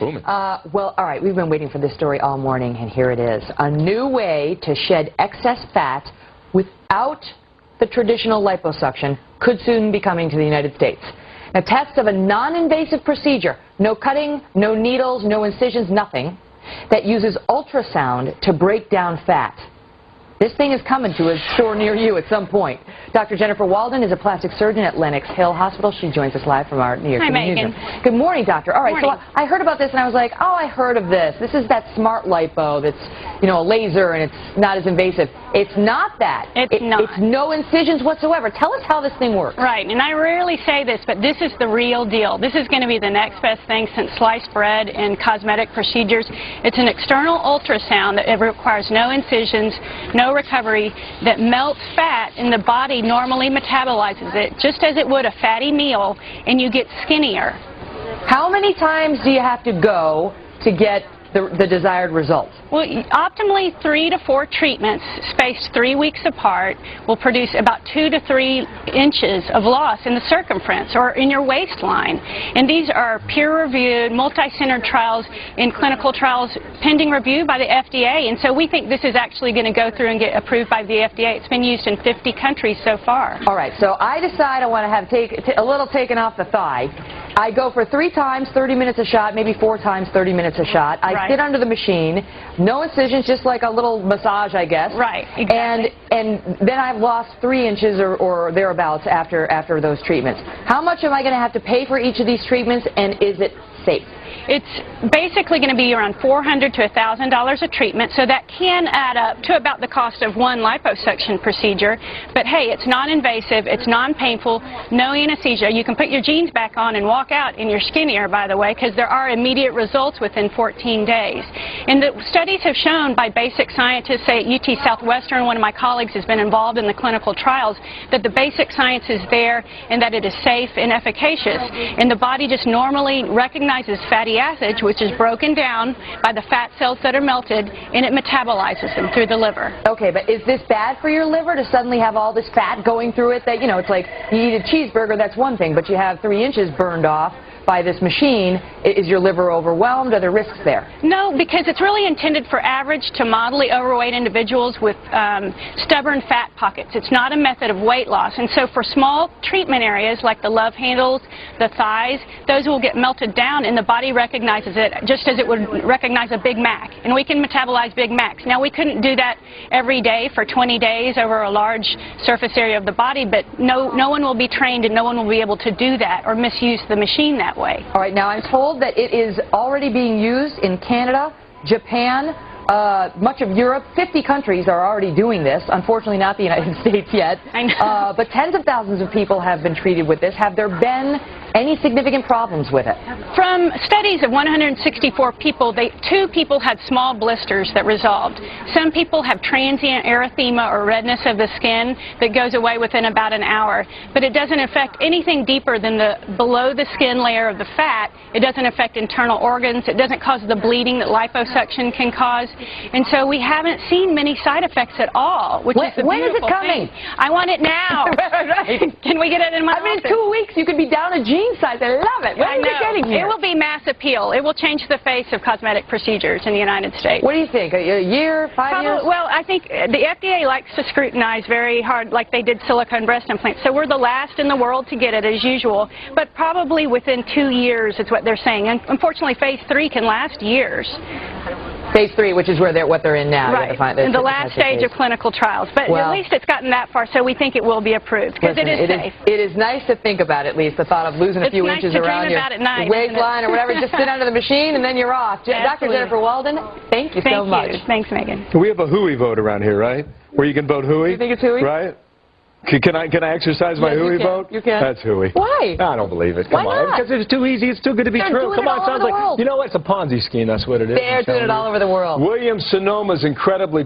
Booming. Well, all right, we've been waiting for this story all morning, and here it is. A new way to shed excess fat without the traditional liposuction could soon be coming to the United States. Now, tests of a non-invasive procedure, no cutting, no needles, no incisions, nothing, that uses ultrasound to break down fat. This thing is coming to a store near you at some point. Dr. Jennifer Walden is a plastic surgeon at Lenox Hill Hospital. She joins us live from our New York City newsroom. Good morning, doctor. All right, so I heard about this and I was like, oh, I heard of this. This is that smart lipo that's, you know, a laser and it's not as invasive. It's not that. It's not. It's no incisions whatsoever. Tell us how this thing works. Right, and I rarely say this, but this is the real deal. This is going to be the next best thing since sliced bread and cosmetic procedures. It's an external ultrasound that requires no incisions, no recovery, that melts fat, and the body normally metabolizes it just as it would a fatty meal, and you get skinnier. How many times do you have to go to get the desired results? Well, optimally 3 to 4 treatments spaced 3 weeks apart will produce about 2 to 3 inches of loss in the circumference or in your waistline. And these are peer-reviewed, multi-centered trials in clinical trials pending review by the FDA. And so we think this is actually going to go through and get approved by the FDA. It's been used in 50 countries so far. All right, so I decide I want to have a little taken off the thigh. I go for 3 times, 30 minutes a shot, maybe 4 times, 30 minutes a shot. I sit under the machine, no incisions, just like a little massage, I guess. Right, exactly. And then I've lost 3 inches or thereabouts after those treatments. How much am I going to have to pay for each of these treatments, and is it safe? It's basically going to be around $400 to $1,000 a treatment, so that can add up to about the cost of one liposuction procedure. But hey, it's non-invasive, it's non-painful, no anesthesia. You can put your jeans back on and walk out, and you're skinnier, by the way, because there are immediate results within 14 days. And the studies have shown by basic scientists, say at UT Southwestern, one of my colleagues has been involved in the clinical trials, that the basic science is there and that it is safe and efficacious. And the body just normally recognizes fatty acids, which is broken down by the fat cells that are melted, and it metabolizes them through the liver. Okay, but is this bad for your liver to suddenly have all this fat going through it? That, you know, it's like you eat a cheeseburger, that's one thing, but you have 3 inches burned off by this machine. Is your liver overwhelmed? Are there risks there? No, because it's really intended for average to moderately overweight individuals with stubborn fat pockets. It's not a method of weight loss. And so for small treatment areas like the love handles, the thighs, those will get melted down and the body recognizes it just as it would recognize a Big Mac. And we can metabolize Big Macs. Now, we couldn't do that every day for 20 days over a large surface area of the body, but no one will be trained and no one will be able to do that or misuse the machine that way. All right, now I'm told that it is already being used in Canada, Japan, much of Europe. 50 countries are already doing this. Unfortunately, not the United States yet. I know. But tens of thousands of people have been treated with this. Have there been any significant problems with it? From studies of 164 people, 2 people had small blisters that resolved. Some people have transient erythema or redness of the skin that goes away within about an hour. But it doesn't affect anything deeper than the below the skin layer of the fat. It doesn't affect internal organs. It doesn't cause the bleeding that liposuction can cause. And so we haven't seen many side effects at all, which is the beautiful When is it coming? thing. I want it now. Right. Can we get it in my office? In 2 weeks you could be down a jean size. I love it. When are you getting here? It will be mass appeal. It will change the face of cosmetic procedures in the United States. What do you think? A year, 5 years? Well, I think the FDA likes to scrutinize very hard, like they did silicone breast implants. So we're the last in the world to get it, as usual. But probably within 2 years is what they're saying. And unfortunately, phase 3 can last years. Phase 3, which is what they're in now. Right, in the last stage of clinical trials. But at least it's gotten that far, so we think it will be approved, because it is safe. It is nice to think about, at least, the thought of losing a few inches around your waistline or whatever. Just sit under the machine, and then you're off. Dr. Jennifer Walden, thank you so much. Thanks, Megan. We have a hooey vote around here, right? Where you can vote hooey? You think it's hooey? Right? Can I exercise my hooey vote? You can. That's hooey. Why? I don't believe it. Come on. Because it's too easy. It's too good to be true. Come on. Sounds like, you know what? It's a Ponzi scheme. That's what it is. They're doing it all over the world. Williams-Sonoma's incredibly